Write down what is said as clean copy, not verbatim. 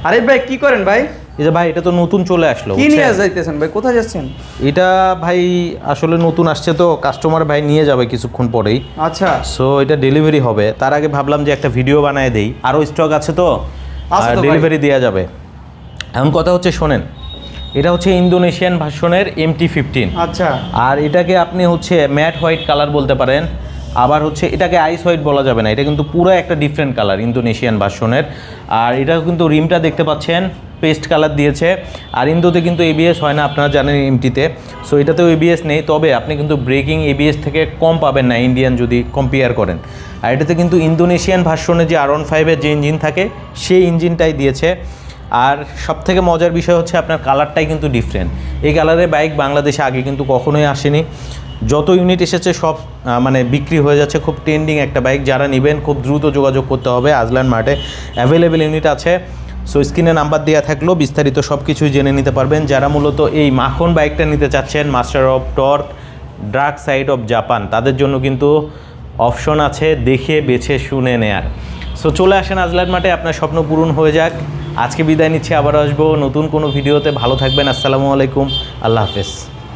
আরে ভাই কি করেন ভাই? এই যে ভাই এটা তো নতুন চলে আসলো, কি নিয়ে যাইতেছেন ভাই? কোথায় যাচ্ছেন? এটা ভাই আসলে নতুন আসছে তো কাস্টমার ভাই নিয়ে যাবে কিছুক্ষণ পরেই। আচ্ছা, সো এটা ডেলিভারি হবে, তার আগে ভাবলাম যে একটা ভিডিও বানায় দেই, আরও স্টক আছে তো ডেলিভারি দেওয়া যাবে। এখন কথা হচ্ছে শোনেন, এটা হচ্ছে ইন্দোনেশিয়ান ভার্সনের MT-15। আচ্ছা, আর এটাকে আপনি হচ্ছে ম্যাট হোয়াইট কালার বলতে পারেন, আবার হচ্ছে এটাকে আইস হোয়াইট বলা যাবে না, এটা কিন্তু পুরো একটা ডিফারেন্ট কালার ইন্দোনেশিয়ান ভার্সনের। আর এটা কিন্তু রিমটা দেখতে পাচ্ছেন পেস্ট কালার দিয়েছে। আর ইন্দোতে কিন্তু ABS হয় না, আপনারা জানেন MT-তে। সো এটাতেও ABS নেই, তবে আপনি কিন্তু ব্রেকিং ABS থেকে কম পাবেন না ইন্ডিয়ান যদি কম্পেয়ার করেন। আর এটাতে কিন্তু ইন্দোনেশিয়ান ভার্সনে যে R15-এর যে ইঞ্জিন থাকে সেই ইঞ্জিনটাই দিয়েছে। আর সবথেকে মজার বিষয় হচ্ছে আপনার কালারটাই কিন্তু ডিফারেন্ট। এই কালারের বাইক বাংলাদেশে আগে কিন্তু কখনোই আসেনি। যত ইউনিট এসেছে সব মানে বিক্রি হয়ে যাচ্ছে। খুব ট্রেন্ডিং একটা বাইক, যারা নেবেন খুব দ্রুত যোগাযোগ করতে হবে। আজলান মার্টে অ্যাভেলেবেল ইউনিট আছে। সো স্ক্রিনে নাম্বার দেওয়া থাকলেও বিস্তারিত সব কিছুই জেনে নিতে পারবেন। যারা মূলত এই মাখন বাইকটা নিতে চাচ্ছেন, master of torque, dark side of Japan, তাদের জন্য কিন্তু অপশন আছে দেখে বেছে শুনে নেয়ার। সো চলে আসেন আজলান মার্টে, আপনার স্বপ্ন পূরণ হয়ে যাক। আজকে বিদায় নিচ্ছি, আবার আসবো নতুন কোনো ভিডিওতে। ভালো থাকবেন, আসসালামু আলাইকুম, আল্লাহ হাফেজ।